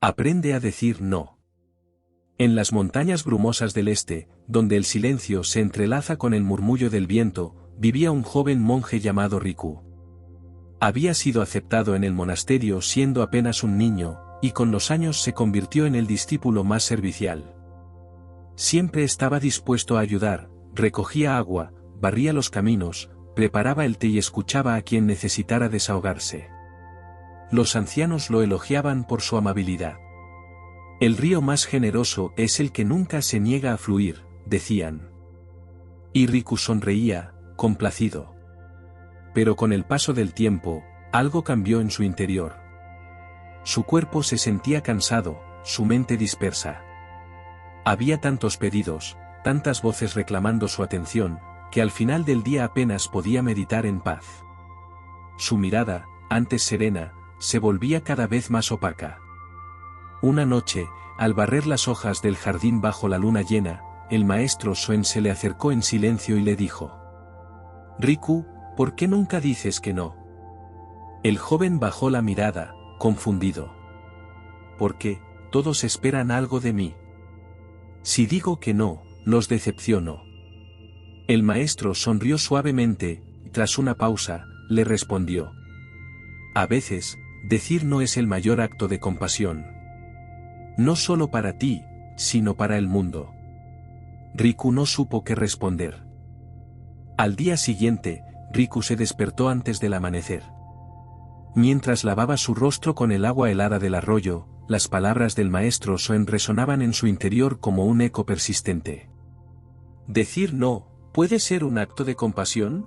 Aprende a decir no. En las montañas brumosas del este, donde el silencio se entrelaza con el murmullo del viento, vivía un joven monje llamado Riku. Había sido aceptado en el monasterio siendo apenas un niño, y con los años se convirtió en el discípulo más servicial. Siempre estaba dispuesto a ayudar, recogía agua, barría los caminos, preparaba el té y escuchaba a quien necesitara desahogarse. Los ancianos lo elogiaban por su amabilidad. El río más generoso es el que nunca se niega a fluir, decían. Y Riku sonreía, complacido. Pero con el paso del tiempo, algo cambió en su interior. Su cuerpo se sentía cansado, su mente dispersa. Había tantos pedidos, tantas voces reclamando su atención, que al final del día apenas podía meditar en paz. Su mirada, antes serena, se volvía cada vez más opaca. Una noche, al barrer las hojas del jardín bajo la luna llena, el maestro Soen se le acercó en silencio y le dijo: «Riku, ¿por qué nunca dices que no?». El joven bajó la mirada, confundido. «Porque, todos esperan algo de mí. Si digo que no, los decepciono». El maestro sonrió suavemente, y tras una pausa, le respondió: «A veces, decir no es el mayor acto de compasión. No solo para ti, sino para el mundo». Riku no supo qué responder. Al día siguiente, Riku se despertó antes del amanecer. Mientras lavaba su rostro con el agua helada del arroyo, las palabras del maestro Soen resonaban en su interior como un eco persistente. ¿Decir no puede ser un acto de compasión?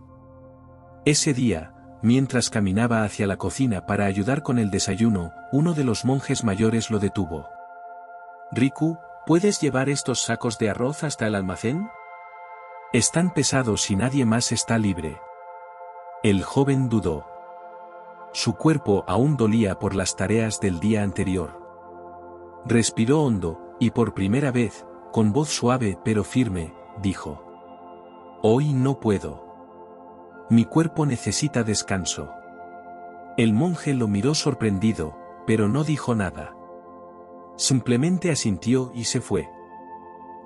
Ese día, mientras caminaba hacia la cocina para ayudar con el desayuno, uno de los monjes mayores lo detuvo. «Riku, ¿puedes llevar estos sacos de arroz hasta el almacén? Están pesados y nadie más está libre». El joven dudó. Su cuerpo aún dolía por las tareas del día anterior. Respiró hondo, y por primera vez, con voz suave pero firme, dijo: «Hoy no puedo. Mi cuerpo necesita descanso». El monje lo miró sorprendido, pero no dijo nada. Simplemente asintió y se fue.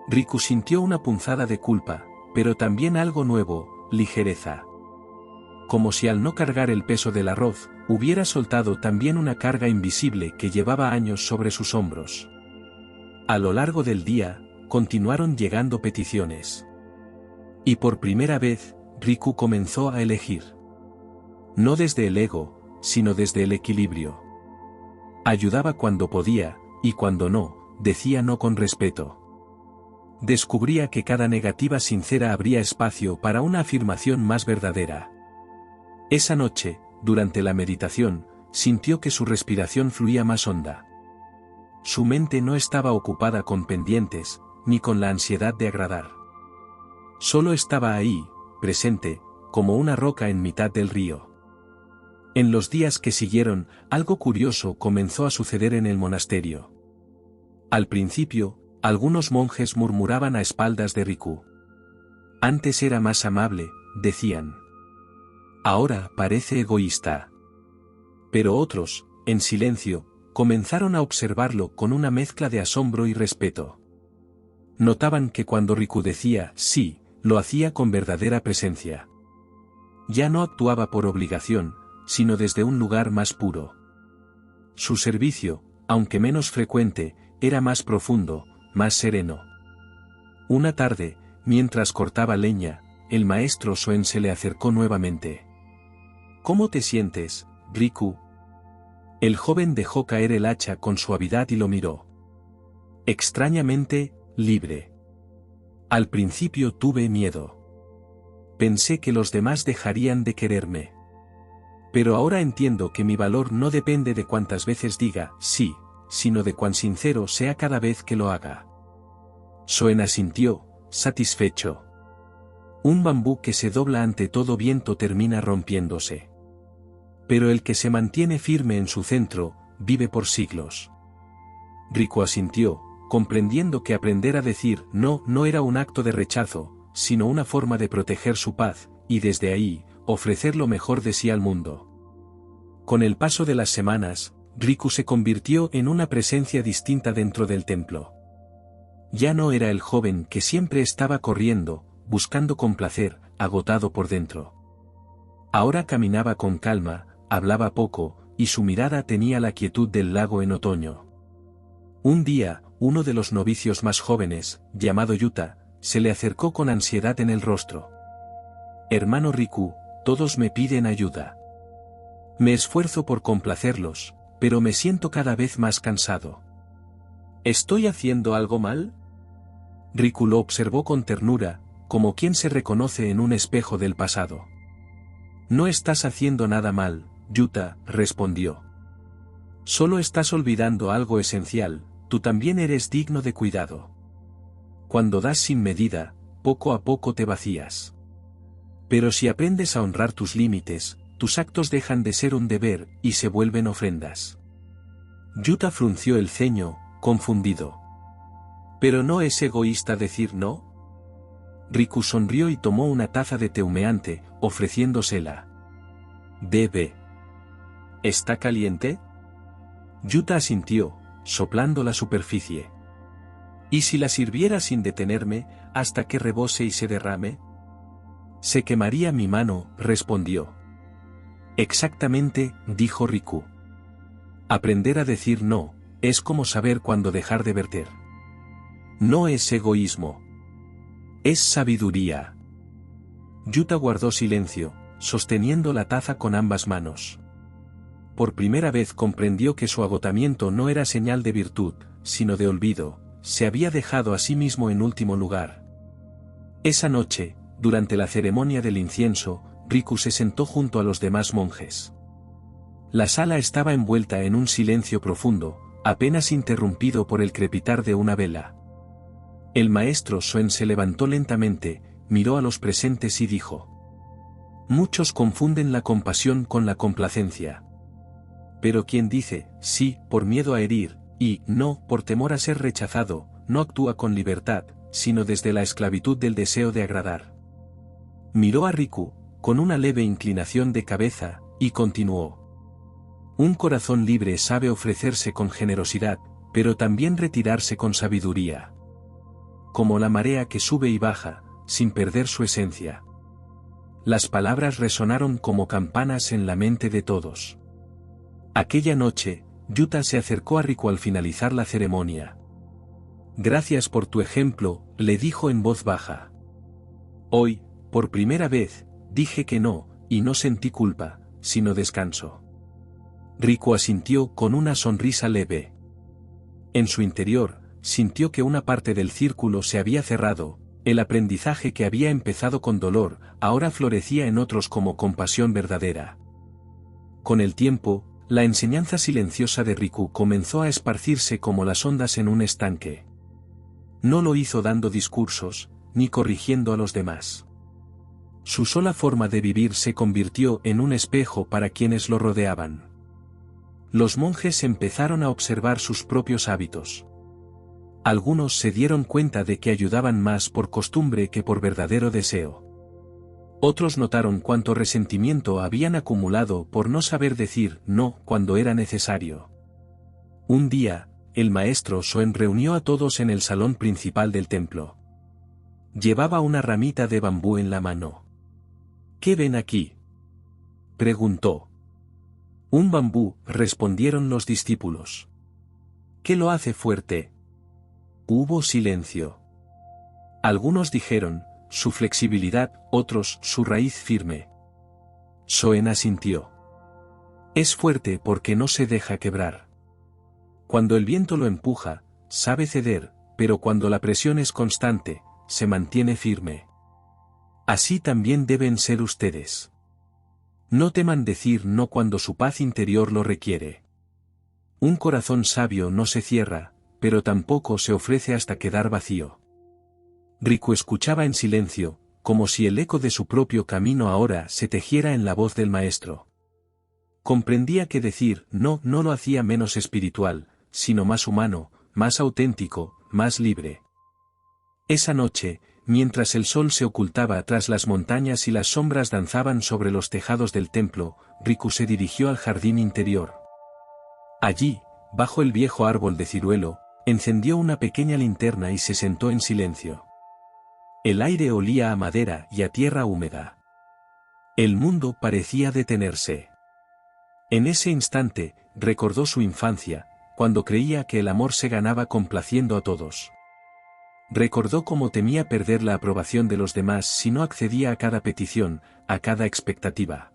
Riku sintió una punzada de culpa, pero también algo nuevo, ligereza. Como si al no cargar el peso del arroz, hubiera soltado también una carga invisible que llevaba años sobre sus hombros. A lo largo del día, continuaron llegando peticiones. Y por primera vez, Riku comenzó a elegir. No desde el ego, sino desde el equilibrio. Ayudaba cuando podía, y cuando no, decía no con respeto. Descubría que cada negativa sincera abría espacio para una afirmación más verdadera. Esa noche, durante la meditación, sintió que su respiración fluía más honda. Su mente no estaba ocupada con pendientes, ni con la ansiedad de agradar. Solo estaba ahí, presente, como una roca en mitad del río. En los días que siguieron, algo curioso comenzó a suceder en el monasterio. Al principio, algunos monjes murmuraban a espaldas de Riku. Antes era más amable, decían. Ahora parece egoísta. Pero otros, en silencio, comenzaron a observarlo con una mezcla de asombro y respeto. Notaban que cuando Riku decía sí, lo hacía con verdadera presencia. Ya no actuaba por obligación, sino desde un lugar más puro. Su servicio, aunque menos frecuente, era más profundo, más sereno. Una tarde, mientras cortaba leña, el maestro Soen se le acercó nuevamente. ¿Cómo te sientes, Riku? El joven dejó caer el hacha con suavidad y lo miró. Extrañamente, libre. Al principio tuve miedo. Pensé que los demás dejarían de quererme. Pero ahora entiendo que mi valor no depende de cuántas veces diga sí, sino de cuán sincero sea cada vez que lo haga. Soen asintió, satisfecho. Un bambú que se dobla ante todo viento termina rompiéndose. Pero el que se mantiene firme en su centro, vive por siglos. Riku asintió, comprendiendo que aprender a decir no no era un acto de rechazo, sino una forma de proteger su paz, y desde ahí, ofrecer lo mejor de sí al mundo. Con el paso de las semanas, Riku se convirtió en una presencia distinta dentro del templo. Ya no era el joven que siempre estaba corriendo, buscando complacer, agotado por dentro. Ahora caminaba con calma, hablaba poco, y su mirada tenía la quietud del lago en otoño. Un día, uno de los novicios más jóvenes, llamado Yuta, se le acercó con ansiedad en el rostro. «Hermano Riku, todos me piden ayuda. Me esfuerzo por complacerlos, pero me siento cada vez más cansado. ¿Estoy haciendo algo mal?» Riku lo observó con ternura, como quien se reconoce en un espejo del pasado. «No estás haciendo nada mal», Yuta respondió. «Solo estás olvidando algo esencial, tú también eres digno de cuidado. Cuando das sin medida, poco a poco te vacías. Pero si aprendes a honrar tus límites, tus actos dejan de ser un deber y se vuelven ofrendas». Yuta frunció el ceño, confundido. «¿Pero no es egoísta decir no?». Riku sonrió y tomó una taza de té humeante, ofreciéndosela. «Bebe. ¿Está caliente?». Yuta asintió, soplando la superficie. «¿Y si la sirviera sin detenerme, hasta que rebose y se derrame?». «Se quemaría mi mano», respondió. «Exactamente», dijo Riku. «Aprender a decir no, es como saber cuándo dejar de verter. No es egoísmo. Es sabiduría». Yuta guardó silencio, sosteniendo la taza con ambas manos. Por primera vez comprendió que su agotamiento no era señal de virtud, sino de olvido, se había dejado a sí mismo en último lugar. Esa noche, durante la ceremonia del incienso, Riku se sentó junto a los demás monjes. La sala estaba envuelta en un silencio profundo, apenas interrumpido por el crepitar de una vela. El maestro Soen se levantó lentamente, miró a los presentes y dijo: «Muchos confunden la compasión con la complacencia. Pero quien dice sí por miedo a herir, y no por temor a ser rechazado, no actúa con libertad, sino desde la esclavitud del deseo de agradar». Miró a Riku, con una leve inclinación de cabeza, y continuó: «Un corazón libre sabe ofrecerse con generosidad, pero también retirarse con sabiduría. Como la marea que sube y baja, sin perder su esencia». Las palabras resonaron como campanas en la mente de todos. Aquella noche, Yuta se acercó a Riku al finalizar la ceremonia. «Gracias por tu ejemplo», le dijo en voz baja. «Hoy, por primera vez, dije que no, y no sentí culpa, sino descanso». Riku asintió con una sonrisa leve. En su interior, sintió que una parte del círculo se había cerrado, el aprendizaje que había empezado con dolor, ahora florecía en otros como compasión verdadera. Con el tiempo, la enseñanza silenciosa de Riku comenzó a esparcirse como las ondas en un estanque. No lo hizo dando discursos, ni corrigiendo a los demás. Su sola forma de vivir se convirtió en un espejo para quienes lo rodeaban. Los monjes empezaron a observar sus propios hábitos. Algunos se dieron cuenta de que ayudaban más por costumbre que por verdadero deseo. Otros notaron cuánto resentimiento habían acumulado por no saber decir no cuando era necesario. Un día, el maestro Soen reunió a todos en el salón principal del templo. Llevaba una ramita de bambú en la mano. «¿Qué ven aquí?», preguntó. «Un bambú», respondieron los discípulos. «¿Qué lo hace fuerte?». Hubo silencio. Algunos dijeron: «Su flexibilidad», otros: «Su raíz firme». Soen asintió. «Es fuerte porque no se deja quebrar. Cuando el viento lo empuja, sabe ceder, pero cuando la presión es constante, se mantiene firme. Así también deben ser ustedes. No teman decir no cuando su paz interior lo requiere. Un corazón sabio no se cierra, pero tampoco se ofrece hasta quedar vacío». Riku escuchaba en silencio, como si el eco de su propio camino ahora se tejiera en la voz del maestro. Comprendía que decir no lo hacía menos espiritual, sino más humano, más auténtico, más libre. Esa noche, mientras el sol se ocultaba tras las montañas y las sombras danzaban sobre los tejados del templo, Riku se dirigió al jardín interior. Allí, bajo el viejo árbol de ciruelo, encendió una pequeña linterna y se sentó en silencio. El aire olía a madera y a tierra húmeda. El mundo parecía detenerse. En ese instante, recordó su infancia, cuando creía que el amor se ganaba complaciendo a todos. Recordó cómo temía perder la aprobación de los demás si no accedía a cada petición, a cada expectativa.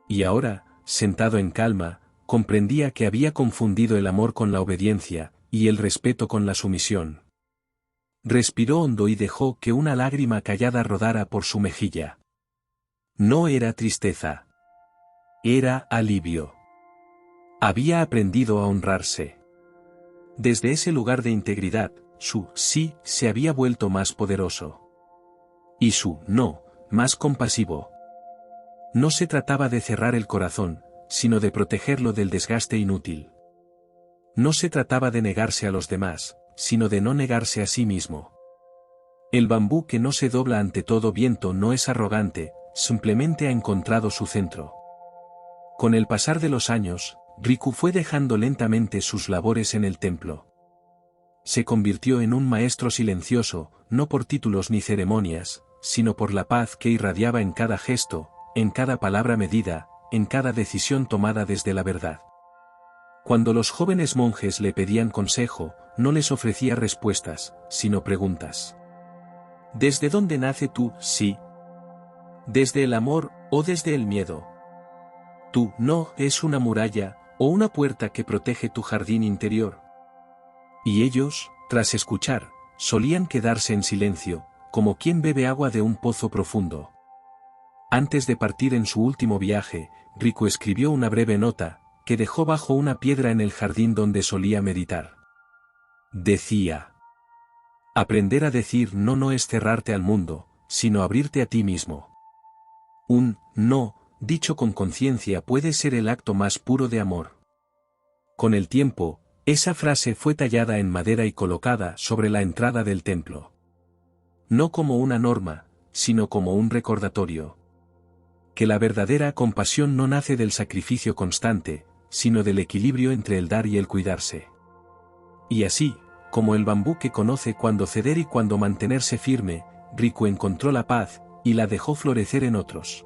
Y ahora, sentado en calma, comprendía que había confundido el amor con la obediencia, y el respeto con la sumisión. Respiró hondo y dejó que una lágrima callada rodara por su mejilla. No era tristeza. Era alivio. Había aprendido a honrarse. Desde ese lugar de integridad, su sí se había vuelto más poderoso. Y su no, más compasivo. No se trataba de cerrar el corazón, sino de protegerlo del desgaste inútil. No se trataba de negarse a los demás, sino de no negarse a sí mismo. El bambú que no se dobla ante todo viento no es arrogante, simplemente ha encontrado su centro. Con el pasar de los años, Riku fue dejando lentamente sus labores en el templo. Se convirtió en un maestro silencioso, no por títulos ni ceremonias, sino por la paz que irradiaba en cada gesto, en cada palabra medida, en cada decisión tomada desde la verdad. Cuando los jóvenes monjes le pedían consejo, no les ofrecía respuestas, sino preguntas. ¿Desde dónde nace tu sí? ¿Desde el amor o desde el miedo? ¿Tu no es una muralla o una puerta que protege tu jardín interior? Y ellos, tras escuchar, solían quedarse en silencio, como quien bebe agua de un pozo profundo. Antes de partir en su último viaje, Riku escribió una breve nota, que dejó bajo una piedra en el jardín donde solía meditar. Decía: aprender a decir no no es cerrarte al mundo, sino abrirte a ti mismo. Un no, dicho con conciencia, puede ser el acto más puro de amor. Con el tiempo, esa frase fue tallada en madera y colocada sobre la entrada del templo. No como una norma, sino como un recordatorio. Que la verdadera compasión no nace del sacrificio constante, sino del equilibrio entre el dar y el cuidarse. Y así, como el bambú que conoce cuándo ceder y cuándo mantenerse firme, Riku encontró la paz, y la dejó florecer en otros.